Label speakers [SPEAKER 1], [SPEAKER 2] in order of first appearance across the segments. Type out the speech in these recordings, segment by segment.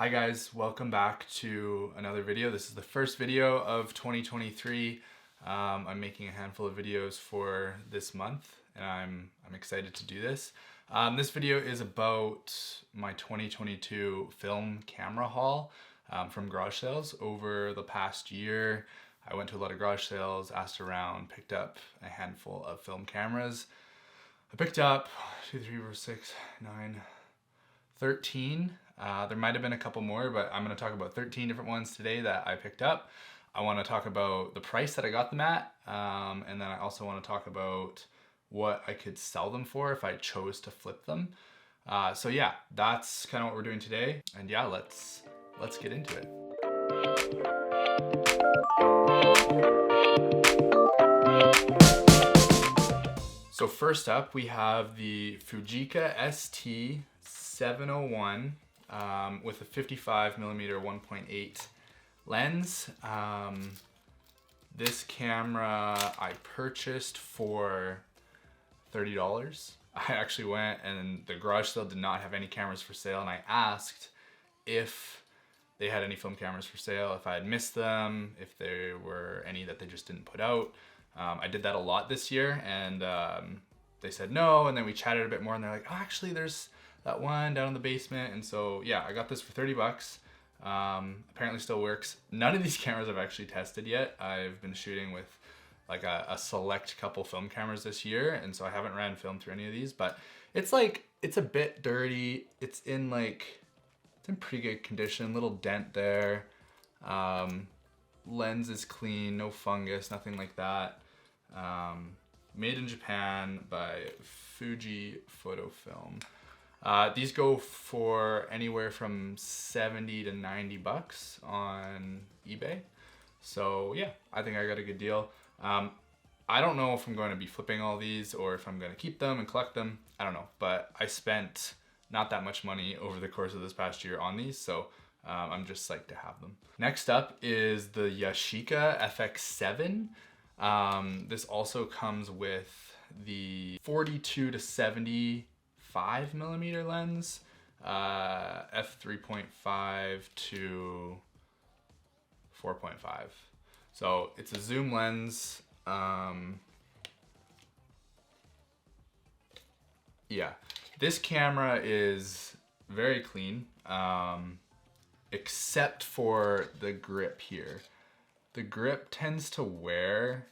[SPEAKER 1] Hi guys, welcome back to another video. This is the first video of 2023. I'm making a handful of videos for this month and I'm excited to do this. This video is about my 2022 film camera haul from garage sales. Over the past year, I went to a lot of garage sales, asked around, picked up a handful of film cameras. I picked up 13. There might have been a couple more, but I'm going to talk about 13 different ones today that I picked up. I want to talk about the price that I got them at, and then I also want to talk about what I could sell them for if I chose to flip them. So yeah, that's kind of what we're doing today, and yeah, let's get into it. So first up, we have the Fujica ST701 with a 55mm 1.8 lens. This camera I purchased for $30. I actually went and the garage sale did not have any cameras for sale, and I asked if they had any film cameras for sale, if I had missed them, if there were any that they just didn't put out. I did that a lot this year, and they said no, and then we chatted a bit more and they're like, oh, actually there's that one down in the basement. And so yeah, I got this for 30 bucks. Apparently still works. None of these cameras I've actually tested yet. I've been shooting with like a select couple film cameras this year, and so I haven't ran film through any of these, but it's like, it's a bit dirty. It's in pretty good condition, little dent there. Lens is clean, no fungus, nothing like that. Made in Japan by Fuji Photo Film. These go for anywhere from 70 to 90 bucks on eBay. So yeah, I think I got a good deal. I don't know if I'm going to be flipping all these or if I'm going to keep them and collect them. I don't know, but I spent not that much money over the course of this past year on these, so I'm just psyched to have them. Next up is the Yashica FX7. This also comes with the 42 to 75mm lens, f3.5 to 4.5. So it's a zoom lens. Yeah, this camera is very clean, except for the grip here. The grip tends to wear,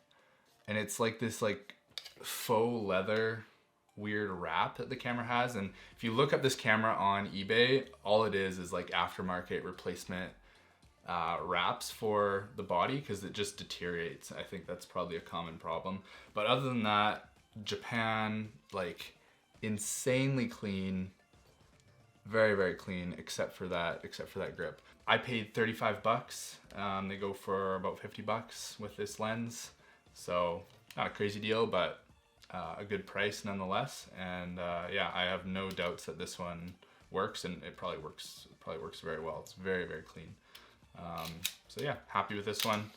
[SPEAKER 1] and it's like this faux leather weird wrap that the camera has. And if you look up this camera on eBay, all it is like aftermarket replacement wraps for the body, because it just deteriorates. I think that's probably a common problem. But other than that, Japan, like, insanely clean, very, very clean, except for that grip. I paid 35 bucks. They go for about 50 bucks with this lens. So not a crazy deal, but a good price nonetheless. And yeah, I have no doubts that this one works, and it probably works very well. It's very, very clean. So yeah, happy with this one.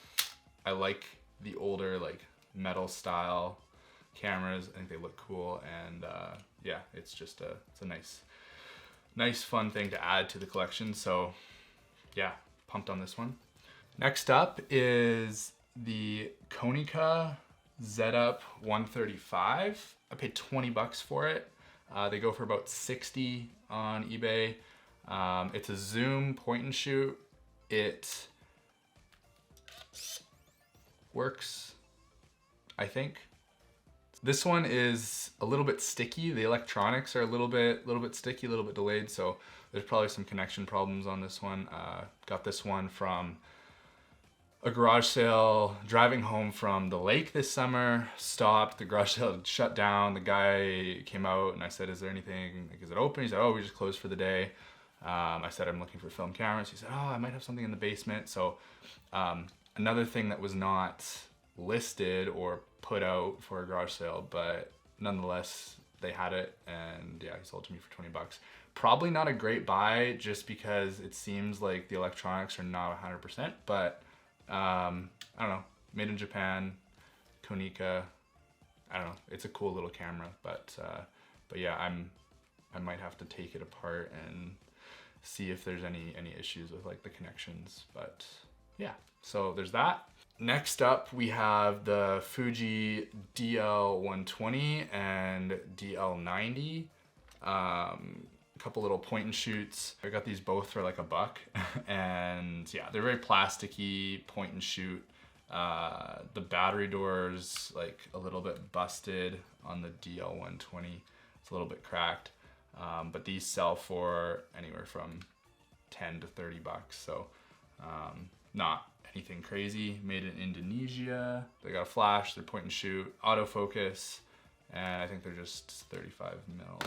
[SPEAKER 1] I like the older metal style cameras. I think they look cool, and yeah, it's just it's a nice fun thing to add to the collection. So yeah, pumped on this one. Next up is the Konica ZUp 135. I paid 20 bucks for it. They go for about 60 on eBay. It's a zoom point and shoot. It works, I think. This one is a little bit sticky. The electronics are a little bit sticky, a little bit delayed, so there's probably some connection problems on this one. Got this one from a garage sale, driving home from the lake this summer, stopped, the garage sale had shut down. The guy came out and I said, is there anything, is it open? He said, oh, we just closed for the day. I said, I'm looking for film cameras. He said, oh, I might have something in the basement. So another thing that was not listed or put out for a garage sale, but nonetheless they had it, and yeah, he sold it to me for 20 bucks. Probably not a great buy, just because it seems like the electronics are not 100%, but I don't know, made in Japan, Konica, I don't know, it's a cool little camera, but yeah, I might have to take it apart see if there's any issues with like the connections. But yeah, so there's that. Next up, we have the Fuji DL120 and DL90. A couple little point and shoots. I got these both for like $1, and yeah, they're very plasticky point and shoot. The battery door's like a little bit busted on the DL120. It's a little bit cracked, but these sell for anywhere from 10 to 30 bucks. So not anything crazy. Made in Indonesia. They got a flash, they're point and shoot, autofocus, and I think they're just 35 mil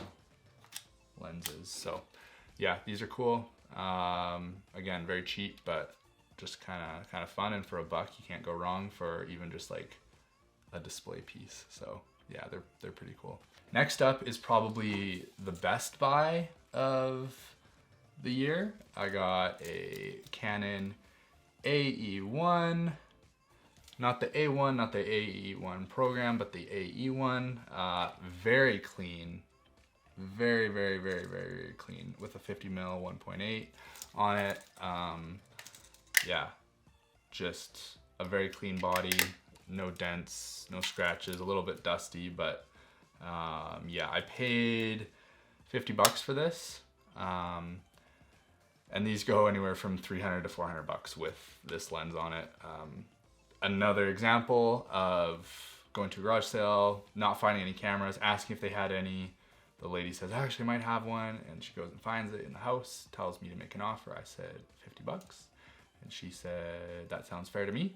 [SPEAKER 1] lenses. So yeah, these are cool. Again, very cheap, but just kind of fun, and for $1 you can't go wrong for even just like a display piece. So yeah, they're pretty cool. Next up is probably the best buy of the year. I got a Canon AE1, not the A1, not the AE1 program, but the AE1. Very clean, very clean, with a 50 mil 1.8 on it. Yeah, just a very clean body, no dents, no scratches, a little bit dusty, but yeah, I paid 50 bucks for this. And these go anywhere from 300 to 400 bucks with this lens on it. Another example of going to a garage sale, not finding any cameras, asking if they had any. The lady says, I actually might have one, and she goes and finds it in the house, tells me to make an offer. I said 50 bucks. And she said, that sounds fair to me,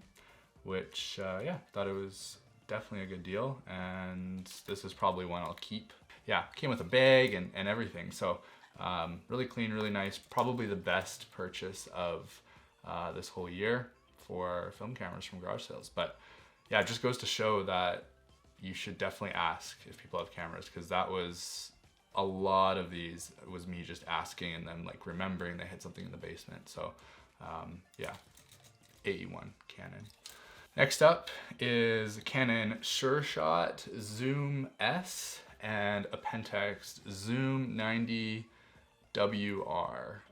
[SPEAKER 1] which, yeah, thought it was definitely a good deal. And this is probably one I'll keep. Yeah, came with a bag and everything. So really clean, really nice. Probably the best purchase of this whole year for film cameras from garage sales. But yeah, it just goes to show that you should definitely ask if people have cameras, because that was a lot of these. It was me just asking and then like remembering they had something in the basement. So yeah, AE1 Canon. Next up is Canon SureShot Zoom S and a Pentax Zoom 90 WR.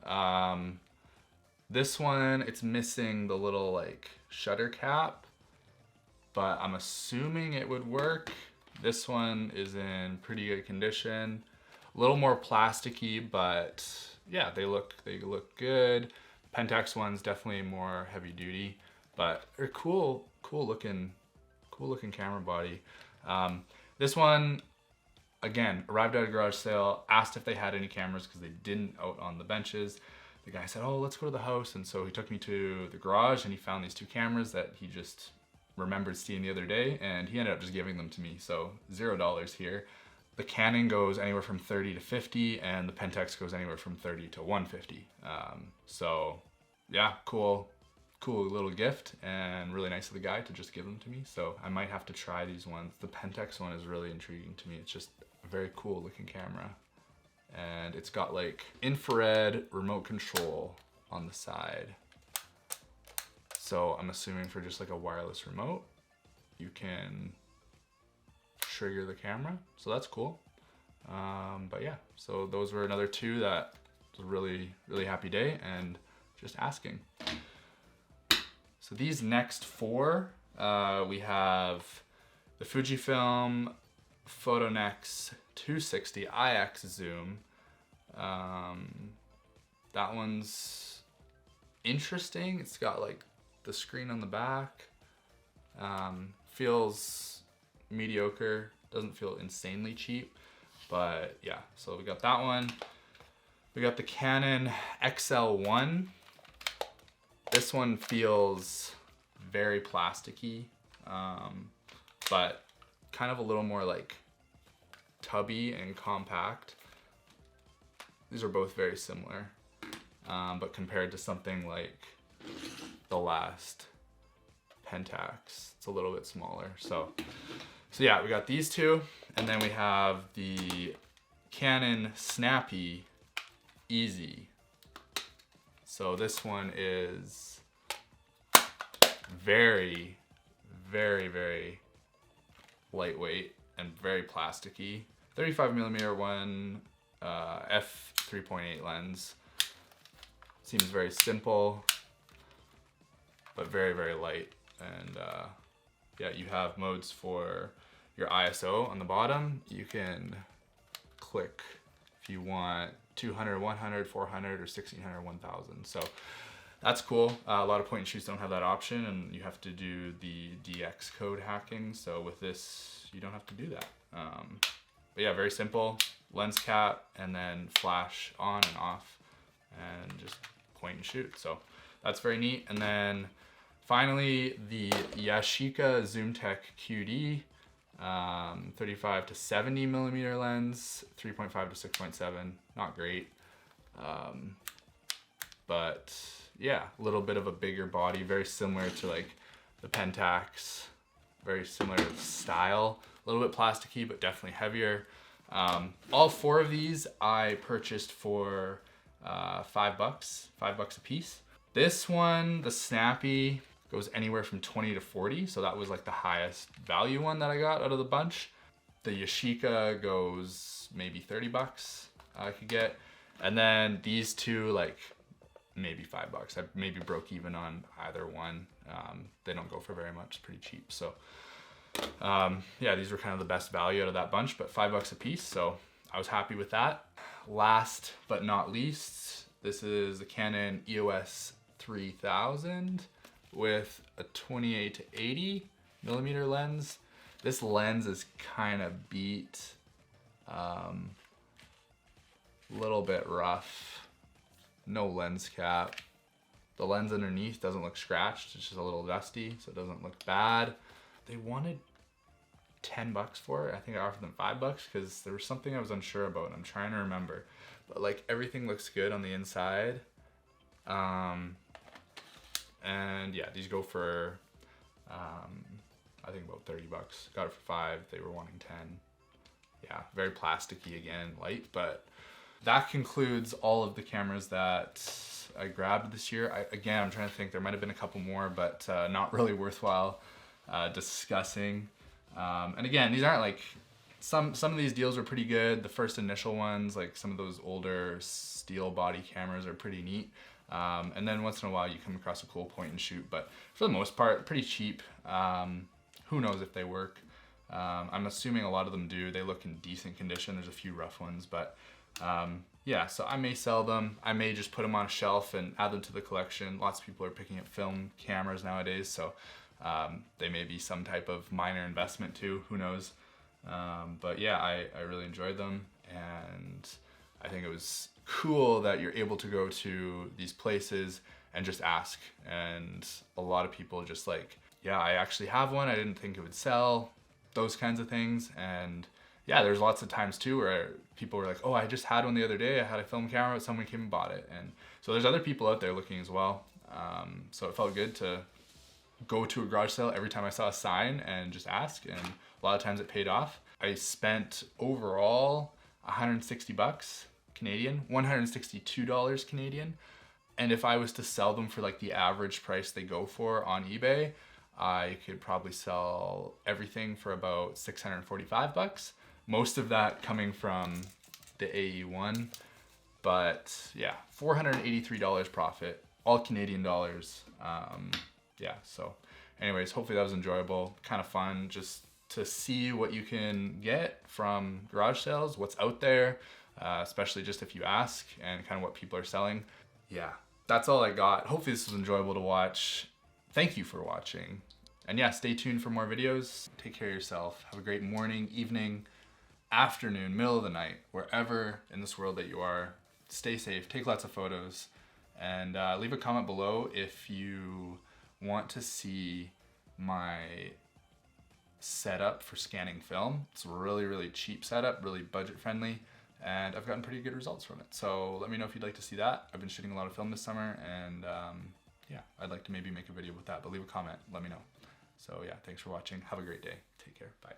[SPEAKER 1] This one, it's missing the little like shutter cap, but I'm assuming it would work. This one is in pretty good condition. A little more plasticky, but yeah, they look good. Pentax one's definitely more heavy duty, but they're cool looking camera body. This one, again, arrived at a garage sale, asked if they had any cameras because they didn't out on the benches. The guy said, oh, let's go to the house. And so he took me to the garage and he found these 2 cameras that he just remembered seeing the other day, and he ended up just giving them to me. So $0 here. The Canon goes anywhere from 30 to 50, and the Pentax goes anywhere from 30 to 150. So yeah, cool little gift, and really nice of the guy to just give them to me. So I might have to try these ones. The Pentax one is really intriguing to me. It's just a very cool looking camera, and it's got like infrared remote control on the side. So I'm assuming for just like a wireless remote, you can trigger the camera. So that's cool. But yeah, so those were another 2 that was a really happy day, and just asking. So these next 4, we have the Fujifilm Photonex 260 IX zoom. That one's interesting. It's got like the screen on the back. Feels mediocre. Doesn't feel insanely cheap, but yeah. So we got that one. We got the Canon XL1. This one feels very plasticky, but kind of a little more like tubby and compact. These are both very similar, but compared to something like the last Pentax, it's a little bit smaller. So yeah, we got these 2, and then we have the Canon Snappy Easy. So this one is very lightweight and very plasticky. 35mm one, f3.8 lens. Seems very simple, but very, very light. And yeah, you have modes for your ISO on the bottom. You can click if you want 200, 100, 400, or 1600, 1000. So that's cool. A lot of point and shoots don't have that option, and you have to do the DX code hacking. So with this, you don't have to do that. But yeah, very simple. Lens cap, and then flash on and off, and just point and shoot. So that's very neat. And then finally, the Yashica ZoomTech QD, 35 to 70 millimeter lens, 3.5 to 6.7. Not great, but yeah, a little bit of a bigger body, very similar to like the Pentax, very similar style, a little bit plasticky, but definitely heavier. All 4 of these I purchased for $5, $5 a piece. This one, the Snappy, goes anywhere from 20 to 40, so that was like the highest value one that I got out of the bunch. The Yashica goes maybe $30 I could get, and then these two, like maybe $5. I maybe broke even on either one. They don't go for very much, pretty cheap. So yeah, these were kind of the best value out of that bunch, but $5 a piece, so I was happy with that. Last but not least, this is the Canon EOS 3000 with a 28 to 80 millimeter lens. This lens is kind of beat, a little bit rough, no lens cap. The lens underneath doesn't look scratched, it's just a little dusty, so it doesn't look bad. They wanted $10 for it. I think I offered them $5 because there was something I was unsure about, and I'm trying to remember. But like everything looks good on the inside. And yeah, these go for I think about $30. Got it for $5. They were wanting $10. Yeah, very plasticky again, light. But that concludes all of the cameras that I grabbed this year. I'm trying to think. There might have been a couple more, but not really worthwhile discussing. And again, these aren't like, some of these deals were pretty good. The first initial ones, like some of those older steel body cameras, are pretty neat. And then once in a while you come across a cool point and shoot, but for the most part, pretty cheap. Who knows if they work? I'm assuming a lot of them do. They look in decent condition. There's a few rough ones, but yeah, so I may sell them. I may just put them on a shelf and add them to the collection. Lots of people are picking up film cameras nowadays, so they may be some type of minor investment too, who knows. But yeah, I really enjoyed them, and I think it was cool that you're able to go to these places and just ask. And a lot of people just like, yeah, I actually have one, I didn't think it would sell, those kinds of things. And yeah, there's lots of times too where people were like, oh, I just had one the other day, I had a film camera, someone came and bought it. And so there's other people out there looking as well. So it felt good to go to a garage sale every time I saw a sign and just ask, and a lot of times it paid off. I spent overall $160 Canadian, $162 Canadian. And if I was to sell them for like the average price they go for on eBay, I could probably sell everything for about $645. Most of that coming from the AE1, but yeah, $483 profit, all Canadian dollars. Yeah, so anyways, hopefully that was enjoyable, kind of fun just to see what you can get from garage sales, what's out there, especially just if you ask, and kind of what people are selling. Yeah, that's all I got. Hopefully this was enjoyable to watch. Thank you for watching. And yeah, stay tuned for more videos. Take care of yourself. Have a great morning, evening, afternoon, middle of the night, wherever in this world that you are. Stay safe, take lots of photos, and leave a comment below if you want to see my setup for scanning film. It's a really, really cheap setup, really budget friendly, and I've gotten pretty good results from it. So let me know if you'd like to see that. I've been shooting a lot of film this summer, and yeah, I'd like to maybe make a video with that, but leave a comment, let me know. So yeah, thanks for watching. Have a great day. Take care. Bye.